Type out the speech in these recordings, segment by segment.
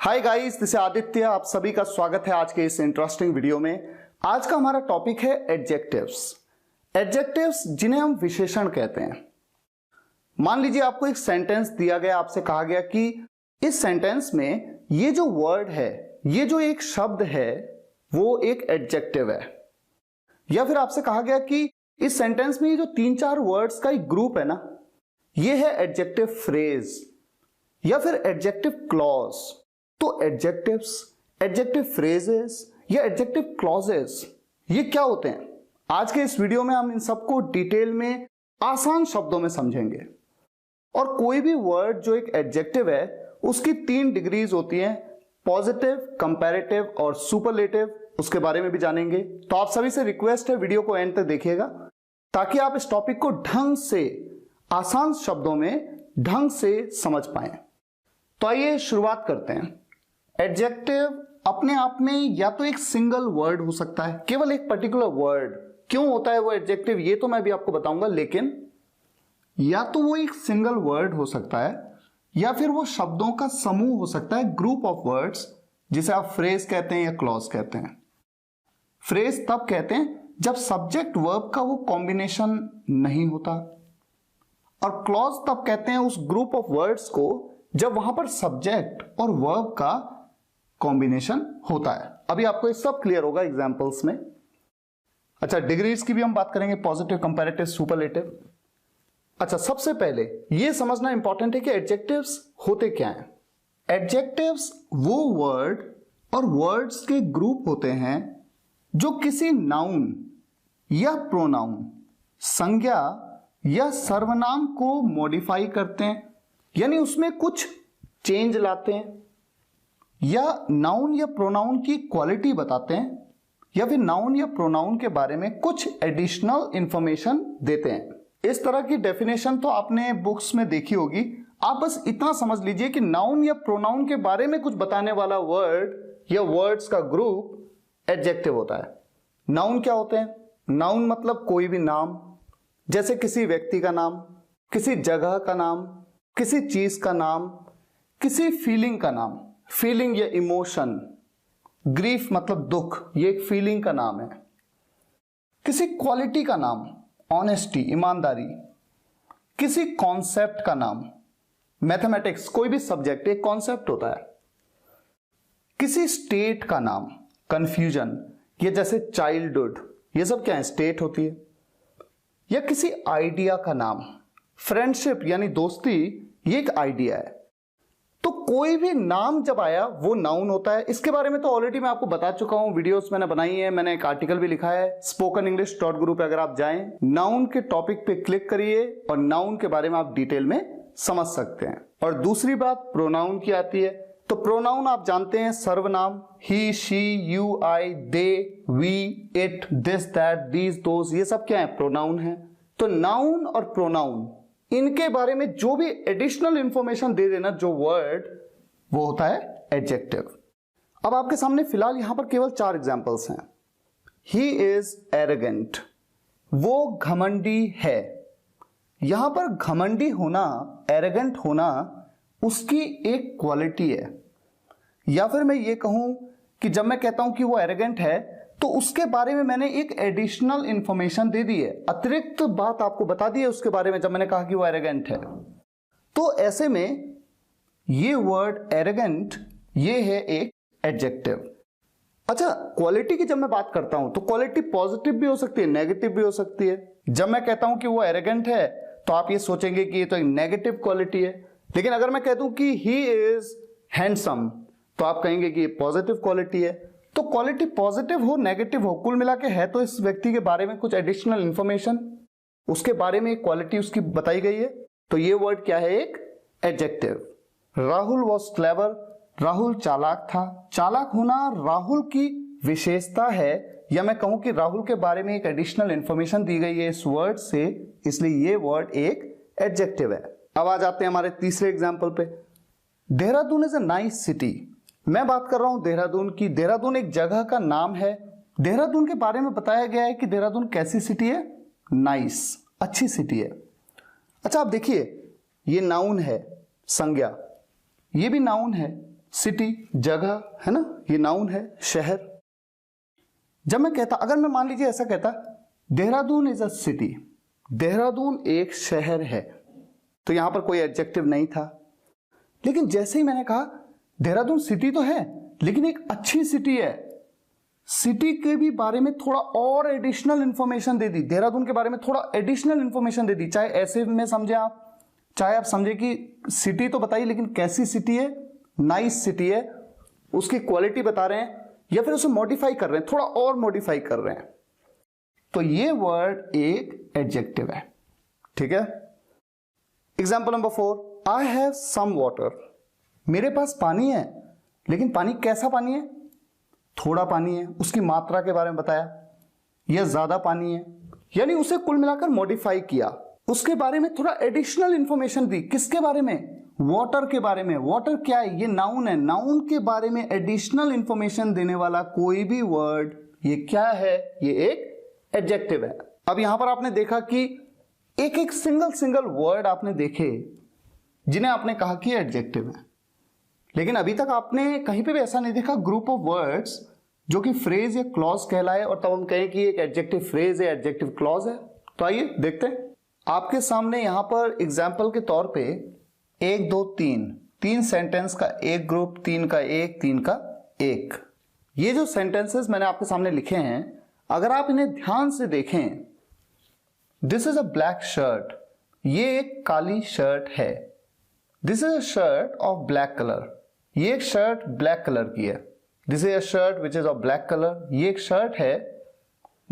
Hi guys, this is Aditya. आप सभी का स्वागत है आज के इस इंटरेस्टिंग वीडियो में। आज का हमारा टॉपिक है एडजेक्टिव्स। एडजेक्टिव्स जिन्हें हम विशेषण कहते हैं। मान लीजिए आपको एक सेंटेंस दिया गया, आपसे कहा गया कि इस सेंटेंस में ये जो वर्ड है, ये जो एक शब्द है, वो एक एडजेक्टिव है। या फिर आपसे कहा गया कि इस सेंटेंस में ये जो 3-4 वर्ड्स का एक ग्रुप है ना, ये है एडजेक्टिव फ्रेज या फिर एडजेक्टिव क्लॉज। तो एडजेक्टिव्स, एडजेक्टिव फ्रेजेस या एडजेक्टिव क्लॉजेस ये क्या होते हैं? आज के इस वीडियो में हम इन सबको डिटेल में आसान शब्दों में समझेंगे। और कोई भी वर्ड जो एक एडजेक्टिव है उसकी 3 डिग्रीज होती हैं, पॉजिटिव, कंपैरेटिव और सुपरलेटिव। उसके बारे में भी जानेंगे। तो आप सभी से रिक्वेस्ट है वीडियो को एंड तक देखिएगा ताकि आप इस टॉपिक को ढंग से, आसान शब्दों में ढंग से समझ पाएं। तो आइए शुरुआत करते हैं। एडजेक्टिव अपने आप में या तो एक सिंगल वर्ड हो सकता है, केवल एक पर्टिकुलर वर्ड। क्यों होता है वो एडजेक्टिव, ये तो मैं भी आपको बताऊंगा। लेकिन या तो वो एक सिंगल वर्ड हो सकता है या फिर वो शब्दों का समूह हो सकता है, ग्रुप ऑफ वर्ड्स, जिसे आप फ्रेज कहते हैं या क्लॉज कहते हैं। फ्रेज तब कहते हैं जब सब्जेक्ट वर्ब का वो कॉम्बिनेशन नहीं होता, और क्लॉज तब कहते हैं उस ग्रुप ऑफ वर्ड्स को जब वहां पर सब्जेक्ट और वर्ब का कॉम्बिनेशन होता है। अभी आपको ये सब क्लियर होगा एग्जांपल्स में। अच्छा, डिग्रीज की भी हम बात करेंगे, पॉजिटिव, कंपैरेटिव, सुपरलेटिव। अच्छा, सबसे पहले ये समझना इंपॉर्टेंट है कि एडजेक्टिव्स होते क्या हैं। एडजेक्टिव्स वो वर्ड और वर्ड्स के ग्रुप होते हैं जो किसी नाउन या प्रोनाउन, संज्ञा या सर्वनाम को मॉडिफाई करते हैं, यानी उसमें कुछ चेंज लाते हैं, या नाउन या प्रोनाउन की क्वालिटी बताते हैं, या फिर नाउन या प्रोनाउन के बारे में कुछ एडिशनल इंफॉर्मेशन देते हैं। इस तरह की डेफिनेशन तो आपने बुक्स में देखी होगी। आप बस इतना समझ लीजिए कि नाउन या प्रोनाउन के बारे में कुछ बताने वाला वर्ड या वर्ड्स का ग्रुप एडजेक्टिव होता है। नाउन क्या होते हैं? नाउन मतलब कोई भी नाम, जैसे किसी व्यक्ति का नाम, किसी जगह का नाम, किसी चीज का नाम, किसी फीलिंग का नाम। फीलिंग या इमोशन, ग्रीफ मतलब दुख, ये एक फीलिंग का नाम है। किसी क्वालिटी का नाम, ऑनेस्टी, ईमानदारी। किसी कॉन्सेप्ट का नाम, मैथमेटिक्स, कोई भी सब्जेक्ट एक कॉन्सेप्ट होता है। किसी स्टेट का नाम, कंफ्यूजन, ये जैसे चाइल्डहुड, ये सब क्या है? स्टेट होती है। या किसी आइडिया का नाम, फ्रेंडशिप यानी दोस्ती, ये एक आइडिया है। तो कोई भी नाम जब आया वो नाउन होता है। इसके बारे में तो ऑलरेडी मैं आपको बता चुका हूं, वीडियोस मैंने बनाई है, मैंने एक आर्टिकल भी लिखा है spokenenglish.guru पे। अगर आप जाएं, नाउन के टॉपिक पे क्लिक करिए और नाउन के बारे में आप डिटेल में समझ सकते हैं। और दूसरी बात प्रोनाउन की आती है। तो प्रोनाउन आप जानते हैं, सर्वनाम, he, she, you, I, they, we, it, this, that, these, those, ये सब क्या है? प्रोनाउन है। तो नाउन और प्रोनाउन, इनके बारे में जो भी एडिशनल इंफॉर्मेशन दे देना जो वर्ड, वो होता है एडजेक्टिव। अब आपके सामने फिलहाल यहां पर केवल 4 एग्जांपल्स हैं। ही इज एरोगेंट, वो घमंडी है। यहां पर घमंडी होना, एरोगेंट होना, उसकी एक क्वालिटी है। या फिर मैं ये कहूं कि जब मैं कहता हूं कि वो एरोगेंट है तो उसके बारे में मैंने एक एडिशनल इंफॉर्मेशन दे दी है, अतिरिक्त बात आपको बता दी है उसके बारे में, जब मैंने कहा कि वो एरोगेंट है। तो ऐसे में ये वर्ड एरोगेंट, ये है एक एडजेक्टिव। अच्छा, क्वालिटी की जब मैं बात करता हूं तो क्वालिटी पॉजिटिव भी हो सकती है, नेगेटिव भी हो सकती है। जब मैं कहता हूं कि वो एरोगेंट है तो आप ये सोचेंगे कि ये तो एक नेगेटिव क्वालिटी है। लेकिन अगर मैं कह दूं कि ही इज हैंडसम तो आप कहेंगे कि ये पॉजिटिव क्वालिटी है। तो क्वालिटी पॉजिटिव हो, नेगेटिव हो, कुल मिला के है तो इस व्यक्ति के बारे में कुछ एडिशनल इंफॉर्मेशन, उसके बारे में एक क्वालिटी उसकी बताई गई है। तो ये वर्ड क्या है? एक adjective. Rahul was clever, Rahul चालाक था। चालाक होना राहुल की विशेषता है, या मैं कहूं कि राहुल के बारे में एक एडिशनल इंफॉर्मेशन दी गई है इस वर्ड से, इसलिए ये वर्ड एक एडजेक्टिव है। अब आ जाते हैं हमारे तीसरे एग्जाम्पल पे। Dehradun is a nice city. मैं बात कर रहा हूं देहरादून की। देहरादून एक जगह का नाम है। देहरादून के बारे में बताया गया है कि देहरादून कैसी सिटी है? नाइस, अच्छी सिटी है। अच्छा, आप देखिए, ये नाउन है, संज्ञा, ये भी नाउन है, सिटी जगह है ना, ये नाउन है, शहर। जब मैं कहता, अगर मैं मान लीजिए ऐसा कहता, Dehradun is a city, Dehradun एक शहर है, तो यहां पर कोई एडजेक्टिव नहीं था। लेकिन जैसे ही मैंने कहा देहरादून सिटी तो है लेकिन एक अच्छी सिटी है, सिटी के भी बारे में थोड़ा और एडिशनल इंफॉर्मेशन दे दी, देहरादून के बारे में थोड़ा एडिशनल इंफॉर्मेशन दे दी, चाहे ऐसे में समझे आप, चाहे आप समझे कि सिटी तो बताइए लेकिन कैसी सिटी है, नाइस सिटी है, उसकी क्वालिटी बता रहे हैं, या फिर उसे मॉडिफाई कर रहे हैं, थोड़ा और मॉडिफाई कर रहे हैं, तो ये वर्ड एक एडजेक्टिव है। ठीक है। Example number 4, I have some water, मेरे पास पानी है, लेकिन पानी कैसा पानी है, थोड़ा पानी है, उसकी मात्रा के बारे में बताया, यह ज्यादा पानी है, यानी उसे कुल मिलाकर मॉडिफाई किया, उसके बारे में थोड़ा एडिशनल इंफॉर्मेशन दी। किसके बारे में, वाटर के बारे में। वाटर क्या है, ये नाउन है, नाउन के बारे में एडिशनल इंफॉर्मेशन देने वाला कोई भी वर्ड, ये क्या है, ये एक एडजेक्टिव है। अब यहां पर आपने देखा कि एक एक सिंगल वर्ड आपने देखे जिन्हें आपने कहा कि एडजेक्टिव है, लेकिन अभी तक आपने कहीं पे भी ऐसा नहीं देखा ग्रुप ऑफ वर्ड्स जो कि फ्रेज या क्लॉज कहलाए और तब हम कहें कि एक एडजेक्टिव फ्रेज है, एडजेक्टिव क्लॉज है। तो आइए देखते हैं। आपके सामने यहां पर एग्जाम्पल के तौर पे 1 2 3 सेंटेंस का एक ग्रुप, 3 का एक, 3 का एक। ये जो सेंटेंसेस मैंने आपके सामने लिखे हैं, अगर आप इन्हें ध्यान से देखें, this is a black shirt, ये एक काली शर्ट है। This is a shirt of black colour, ये एक शर्ट ब्लैक कलर की है। This is a shirt which is of black colour, ये एक शर्ट है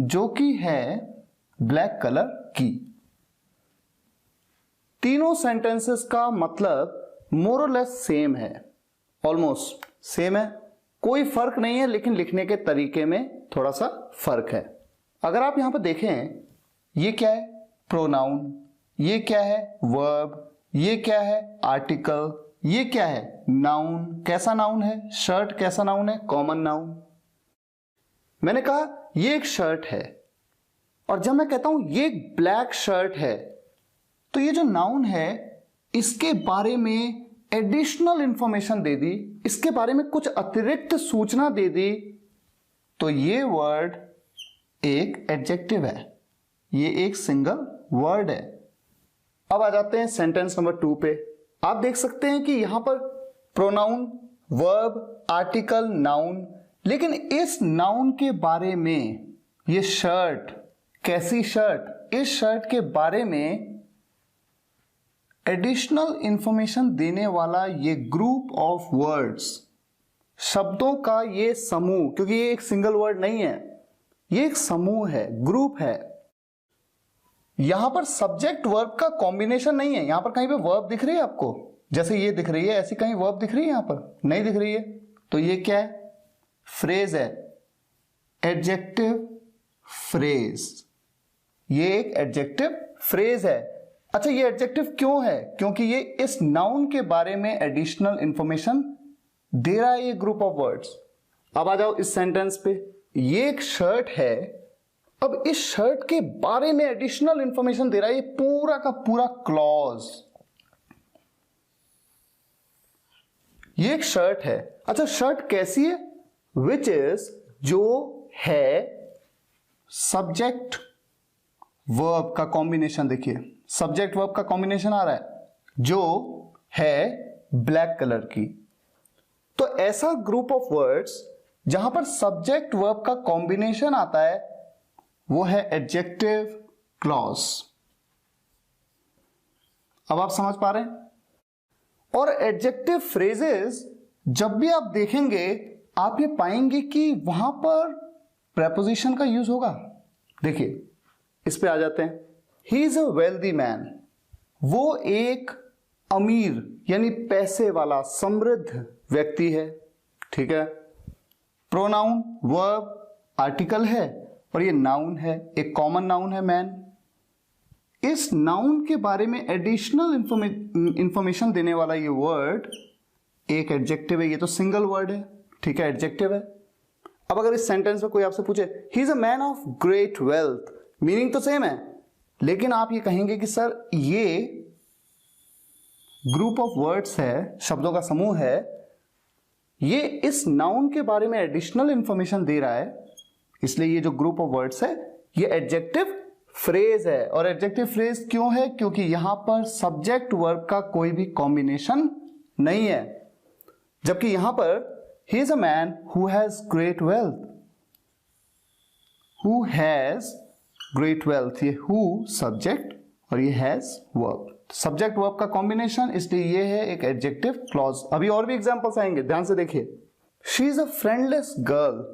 जो कि है ब्लैक कलर की। तीनों सेंटेंसेस का मतलब मोर और लेस सेम है, ऑलमोस्ट सेम है, कोई फर्क नहीं है, लेकिन लिखने के तरीके में थोड़ा सा फर्क है। अगर आप यहां पर देखें, ये क्या है, प्रोनाउन, ये क्या है, वर्ब, ये क्या है, आर्टिकल, ये क्या है, नाउन। कैसा नाउन है, शर्ट कैसा नाउन है, कॉमन नाउन। मैंने कहा ये एक शर्ट है, और जब मैं कहता हूं ये एक ब्लैक शर्ट है, तो ये जो नाउन है इसके बारे में एडिशनल इंफॉर्मेशन दे दी, इसके बारे में कुछ अतिरिक्त सूचना दे दी, तो ये वर्ड एक एडजेक्टिव है, ये एक सिंगल वर्ड है। अब आ जाते हैं सेंटेंस नंबर 2 पे। आप देख सकते हैं कि यहां पर प्रोनाउन, वर्ब, आर्टिकल, नाउन, लेकिन इस नाउन के बारे में, ये शर्ट कैसी शर्ट, इस शर्ट के बारे में एडिशनल इंफॉर्मेशन देने वाला ये ग्रुप ऑफ वर्ड्स, शब्दों का ये समूह, क्योंकि ये एक सिंगल वर्ड नहीं है, ये एक समूह है, ग्रुप है। यहां पर सब्जेक्ट वर्ब का कॉम्बिनेशन नहीं है। यहां पर कहीं पे वर्ब दिख रही है आपको, जैसे ये दिख रही है, ऐसी कहीं वर्ब दिख रही है, यहां पर नहीं दिख रही है, तो ये क्या है, फ्रेज है, एडजेक्टिव फ्रेज, ये एक एडजेक्टिव फ्रेज है। अच्छा, ये एडजेक्टिव क्यों है, क्योंकि ये इस नाउन के बारे में एडिशनल इंफॉर्मेशन दे रहा है, ये ग्रुप ऑफ वर्ड्स। अब आ जाओ इस सेंटेंस पे, ये एक शर्ट है, अब इस शर्ट के बारे में एडिशनल इंफॉर्मेशन दे रहा है, ये पूरा का पूरा क्लॉज, ये एक शर्ट है। अच्छा, शर्ट कैसी है, विच इज, जो है, सब्जेक्ट वर्ब का कॉम्बिनेशन, देखिए सब्जेक्ट वर्ब का कॉम्बिनेशन आ रहा है, जो है ब्लैक कलर की। तो ऐसा ग्रुप ऑफ वर्ड्स जहां पर सब्जेक्ट वर्ब का कॉम्बिनेशन आता है, वो है एडजेक्टिव क्लॉज। अब आप समझ पा रहे हैं। और एडजेक्टिव फ्रेजेस जब भी आप देखेंगे, आप ये पाएंगे कि वहां पर प्रेपोजिशन का यूज होगा। देखिए इस पे आ जाते हैं, he is a wealthy man, वो एक अमीर यानी पैसे वाला समृद्ध व्यक्ति है। ठीक है। प्रोनाउन, वर्ब, आर्टिकल है, और ये नाउन है, एक कॉमन नाउन है मैन। इस नाउन के बारे में एडिशनल इंफॉर्मेशन देने वाला ये वर्ड एक एडजेक्टिव है, ये तो सिंगल वर्ड है। ठीक है, एडजेक्टिव है। अब अगर इस सेंटेंस में कोई आपसे पूछे he is a man of great wealth, meaning तो सेम है, लेकिन आप ये कहेंगे कि सर ये ग्रुप ऑफ वर्ड्स है, शब्दों का समूह है, ये इस नाउन के बारे में एडिशनल इंफॉर्मेशन दे रहा है, इसलिए ये जो ग्रुप ऑफ वर्ड्स है ये एडजेक्टिव फ्रेज है। और एडजेक्टिव फ्रेज क्यों है? क्योंकि यहां पर सब्जेक्ट वर्ब का कोई भी कॉम्बिनेशन नहीं है। जबकि यहां पर he is a man who has great wealth, who has great wealth, ये हु सब्जेक्ट और ये हैज वर्ब, सब्जेक्ट वर्ब का कॉम्बिनेशन, इसलिए ये है एक एडजेक्टिव क्लॉज। अभी और भी एग्जांपल्स आएंगे, ध्यान से देखिए। शी इज अ फ्रेंडलेस गर्ल,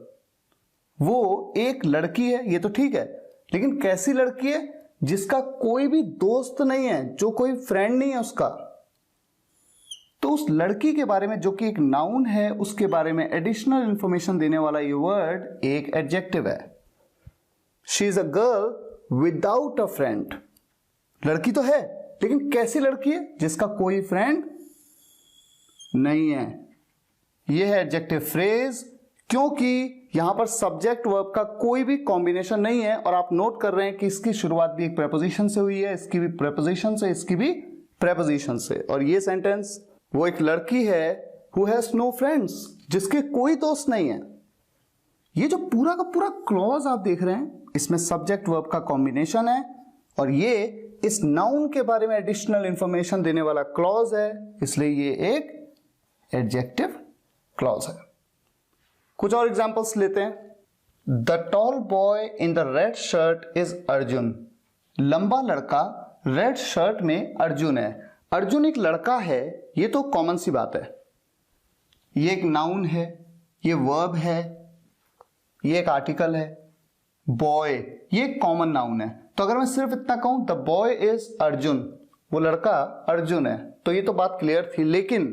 वो एक लड़की है, ये तो ठीक है, लेकिन कैसी लड़की है? जिसका कोई भी दोस्त नहीं है, जो कोई फ्रेंड नहीं है उसका। तो उस लड़की के बारे में, जो कि एक नाउन है, उसके बारे में एडिशनल इंफॉर्मेशन देने वाला ये वर्ड एक एडजेक्टिव है। She is a girl without a friend, लड़की तो है लेकिन कैसी लड़की है? जिसका कोई फ्रेंड नहीं है। यह है एडजेक्टिव फ्रेज, क्योंकि यहां पर सब्जेक्ट वर्ब का कोई भी कॉम्बिनेशन नहीं है। और आप नोट कर रहे हैं कि इसकी शुरुआत भी एक प्रेपोजिशन से हुई है, इसकी भी प्रेपोजिशन से, इसकी भी प्रेपोजिशन से। और ये सेंटेंस, वो एक लड़की है हु हैज नो फ्रेंड्स, जिसके कोई दोस्त नहीं है। ये जो पूरा का पूरा क्लॉज आप देख रहे हैं, इसमें सब्जेक्ट वर्ब का कॉम्बिनेशन है और ये इस नाउन के बारे में एडिशनल इंफॉर्मेशन देने वाला क्लॉज है, इसलिए ये एक एडजेक्टिव क्लॉज है। कुछ और एग्जांपल्स लेते हैं। The tall boy in the red shirt is Arjun, लंबा लड़का रेड शर्ट में अर्जुन है। अर्जुन एक लड़का है, ये तो कॉमन सी बात है। ये एक नाउन है, ये वर्ब है, ये एक आर्टिकल है। बॉय ये एक कॉमन नाउन है, तो अगर मैं सिर्फ इतना कहूं द बॉय इज अर्जुन, वो लड़का अर्जुन है, तो ये तो बात क्लियर थी। लेकिन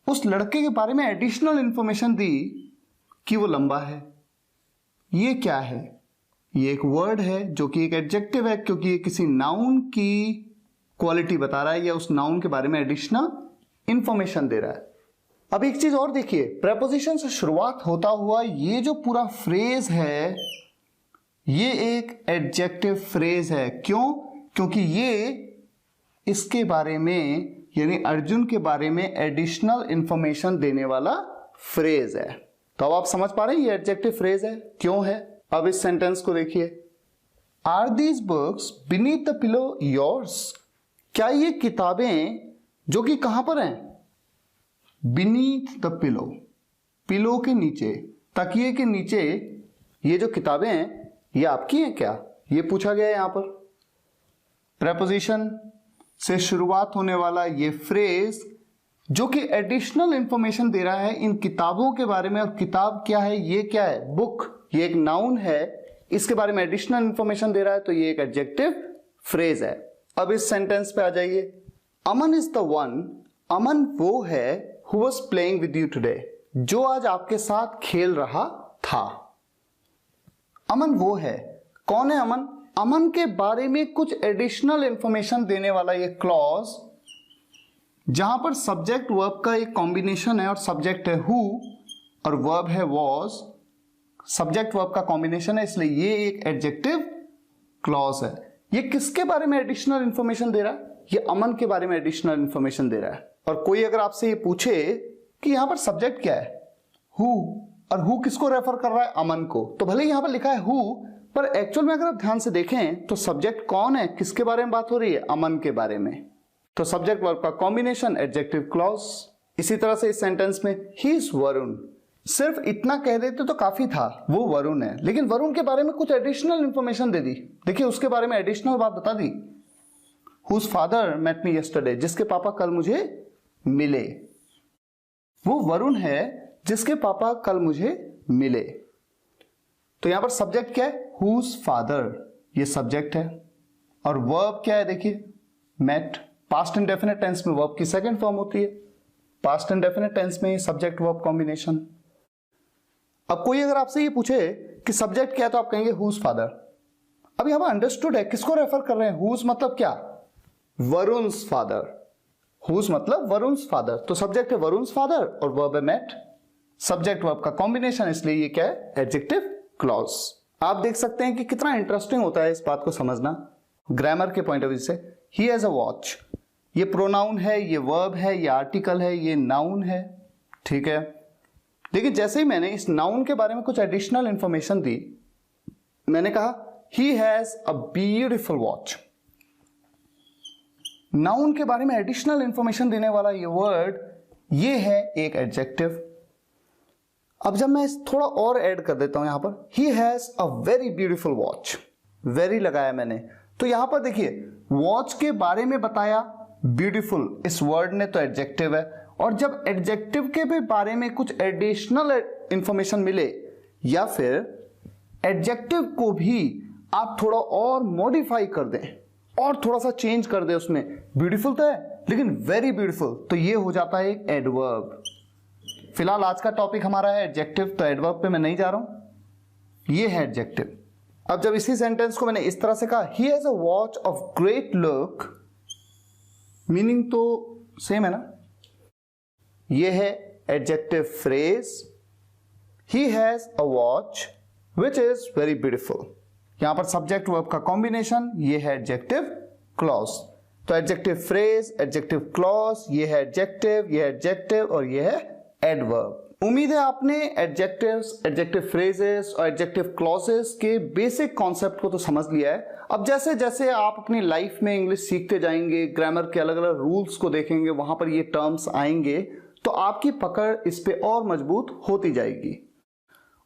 उस लड़के के बारे में एडिशनल इंफॉर्मेशन दी कि वो लंबा है। ये क्या है? ये एक वर्ड है जो कि एक एडजेक्टिव है, क्योंकि ये किसी नाउन की क्वालिटी बता रहा है या उस नाउन के बारे में एडिशनल इंफॉर्मेशन दे रहा है। अब एक चीज और देखिए, प्रेपोजिशन से शुरुआत होता हुआ ये जो पूरा फ्रेज है ये एक एडजेक्टिव फ्रेज है। क्यों? क्योंकि ये इसके बारे में, यानी अर्जुन के बारे में एडिशनल इंफॉर्मेशन देने वाला फ्रेज है। तो अब आप समझ पा रहे हैं ये एडजेक्टिव फ्रेज है, क्यों है। अब इस सेंटेंस को देखिए, are these books beneath the pillow yours, क्या ये किताबें जो कि कहां पर हैं? बीनीथ द पिलो, पिलो के नीचे, तकिए के नीचे ये जो किताबें हैं ये आपकी हैं क्या? ये पूछा गया है यहां पर। प्रेपोजिशन से शुरुआत होने वाला ये फ्रेज जो कि एडिशनल इंफॉर्मेशन दे रहा है इन किताबों के बारे में। और किताब क्या है? ये क्या है? बुक, ये एक नाउन है, इसके बारे में एडिशनल इंफॉर्मेशन दे रहा है, तो ये एक एडजेक्टिव फ्रेज है। अब इस सेंटेंस पे आ जाइए। अमन इज द वन, अमन वो है who was playing with you today, जो आज आपके साथ खेल रहा था। अमन वो है, कौन है अमन? अमन के बारे में कुछ एडिशनल इंफॉर्मेशन देने वाला ये क्लॉज, जहां पर सब्जेक्ट वर्ब का एक कॉम्बिनेशन है और सब्जेक्ट है हु और वर्ब है वॉज, सब्जेक्ट वर्ब का कॉम्बिनेशन है, इसलिए ये एक एडजेक्टिव क्लॉज है। ये किसके बारे में एडिशनल इंफॉर्मेशन दे रहा है? ये अमन के बारे में एडिशनल इंफॉर्मेशन दे रहा है। और कोई अगर आपसे ये पूछे कि यहां पर सब्जेक्ट क्या है? हु, और हु किसको रेफर कर रहा है? अमन को। तो भले यहां पर लिखा है हु, पर एक्चुअल में अगर आप ध्यान से देखें तो सब्जेक्ट कौन है? किसके बारे में बात हो रही है? अमन के बारे में। तो सब्जेक्ट वर्ब का कॉम्बिनेशन एडजेक्टिव क्लॉज। इसी तरह से इस सेंटेंस में ही इज वरुण, सिर्फ इतना कह देते तो काफी था, वो वरुण है, लेकिन वरुण के बारे में कुछ एडिशनल इंफॉर्मेशन दे दी। देखिए उसके बारे में एडिशनल बात बता दी, whose father met me yesterday, जिसके पापा कल मुझे मिले। वो वरुण है जिसके पापा कल मुझे मिले। तो यहां पर सब्जेक्ट क्या है? हुज फादर, ये सब्जेक्ट है। और वर्ब क्या है? देखिए मेट, पास्ट इंडेफिनिट टेंस में वर्ब की सेकंड फॉर्म होती है, पास्ट इंडेफिनिट टेंस में सब्जेक्ट वर्ब कॉम्बिनेशन। अब कोई अगर आपसे ये पूछे कि सब्जेक्ट क्या है, तो आप कहेंगे हुज फादर। अब यहां पर अंडरस्टूड है, किसको रेफर कर रहे हैं? हुज मतलब क्या? वरुण्स फादर। हुज मतलब वरुण्स फादर, तो सब्जेक्ट है वरुण्स फादर और वर्ब है मेट, सब्जेक्ट वर्ब का कॉम्बिनेशन, इसलिए ये क्या है? Adjective clause. आप देख सकते हैं कि कितना इंटरेस्टिंग होता है इस बात को समझना ग्रामर के पॉइंट ऑफ व्यू से। ही हैज अ वॉच, ये प्रोनाउन है, ये वर्ब है, ये आर्टिकल है, ये नाउन है, ठीक है। लेकिन जैसे ही मैंने इस नाउन के बारे में कुछ एडिशनल इंफॉर्मेशन दी, मैंने कहा he has a beautiful watch. Noun के बारे में एडिशनल इंफॉर्मेशन देने वाला ये वर्ड, ये है एक एडजेक्टिव। अब जब मैं थोड़ा और ऐड कर देता हूं यहां पर, he has a very beautiful watch, very लगाया मैंने, तो यहां पर देखिए वॉच के बारे में बताया, ब्यूटीफुल इस वर्ड ने तो एडजेक्टिव है, और जब एडजेक्टिव के भी बारे में कुछ एडिशनल इंफॉर्मेशन मिले या फिर एडजेक्टिव को भी आप थोड़ा और मॉडिफाई कर दें और थोड़ा सा चेंज कर दें उसमें, ब्यूटीफुल तो है लेकिन वेरी ब्यूटीफुल, तो ये हो जाता है एक एडवर्ब। फिलहाल आज का टॉपिक हमारा है एडजेक्टिव, तो एडवर्ब पे मैं नहीं जा रहा हूं, ये है एडजेक्टिव। अब जब इसी सेंटेंस को मैंने इस तरह से कहा, he has a watch of great look, meaning तो सेम है ना, ये है adjective phrase, he has a watch which is very beautiful. यहां पर सब्जेक्ट वर्ब का कॉम्बिनेशन, ये है एडजेक्टिव क्लॉज। तो एडजेक्टिव फ्रेज, एडजेक्टिव क्लॉज, ये है एडजेक्टिव, ये है एडजेक्टिव और ये है एडवर्ब। उम्मीद है आपने एडजेक्टिव्स, एडजेक्टिव फ्रेजेस और एडजेक्टिव क्लॉजेस के बेसिक कॉन्सेप्ट को तो समझ लिया है। अब जैसे जैसे आप अपनी लाइफ में इंग्लिश सीखते जाएंगे, ग्रामर के अलग अलग रूल्स को देखेंगे, वहां पर ये टर्म्स आएंगे, तो आपकी पकड़ इस पे और मजबूत होती जाएगी।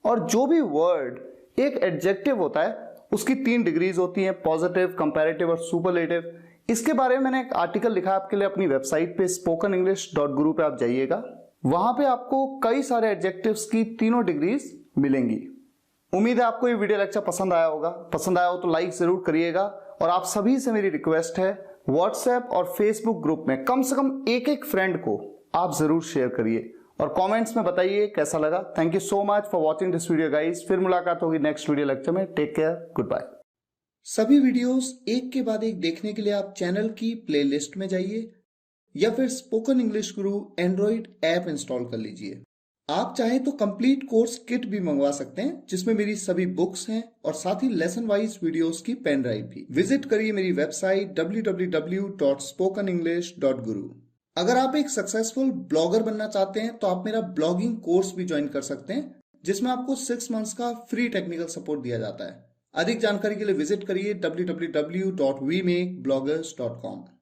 और जो भी वर्ड एक एडजेक्टिव होता है उसकी 3 डिग्रीज होती हैं, पॉजिटिव, कंपैरेटिव और सुपरलेटिव। इसके बारे में मैंने एक आर्टिकल लिखा है आपके लिए अपनी वेबसाइट पे spokenenglish.guru पे आप जाइएगा, वहां पे आपको कई सारे एडजेक्टिव्स की तीनों डिग्रीज मिलेंगी। उम्मीद है आपको ये वीडियो लेक्चर पसंद आया होगा। पसंद आया हो तो लाइक जरूर करिएगा, और आप सभी से मेरी रिक्वेस्ट है व्हाट्सएप और फेसबुक ग्रुप में कम से कम एक फ्रेंड को आप जरूर शेयर करिए और कमेंट्स में बताइए कैसा लगा। Thank you so much for watching this video guys. फिर मुलाकात होगी नेक्स्ट वीडियो लेक्चर में। Take care, good bye. सभी वीडियोस एक के बाद एक देखने के लिए आप चैनल की प्लेलिस्ट में जाइए या फिर स्पोकन इंग्लिश गुरु एंड्रॉइड ऐप इंस्टॉल कर लीजिए। आप चाहें तो कंप्लीट कोर्स किट भी मंगवा सकते हैं, जिसमें मेरी सभी बुक्स हैं और साथ ही लेसन वाइज वीडियोस की पेन ड्राइव भी। विजिट करिए मेरी वेबसाइट www.spokenenglish.guru। अगर आप एक सक्सेसफुल ब्लॉगर बनना चाहते हैं तो आप मेरा ब्लॉगिंग कोर्स भी ज्वाइन कर सकते हैं, जिसमें आपको 6 मंथ्स का फ्री टेक्निकल सपोर्ट दिया जाता है। अधिक जानकारी के लिए विजिट करिए www.wemakebloggers.com।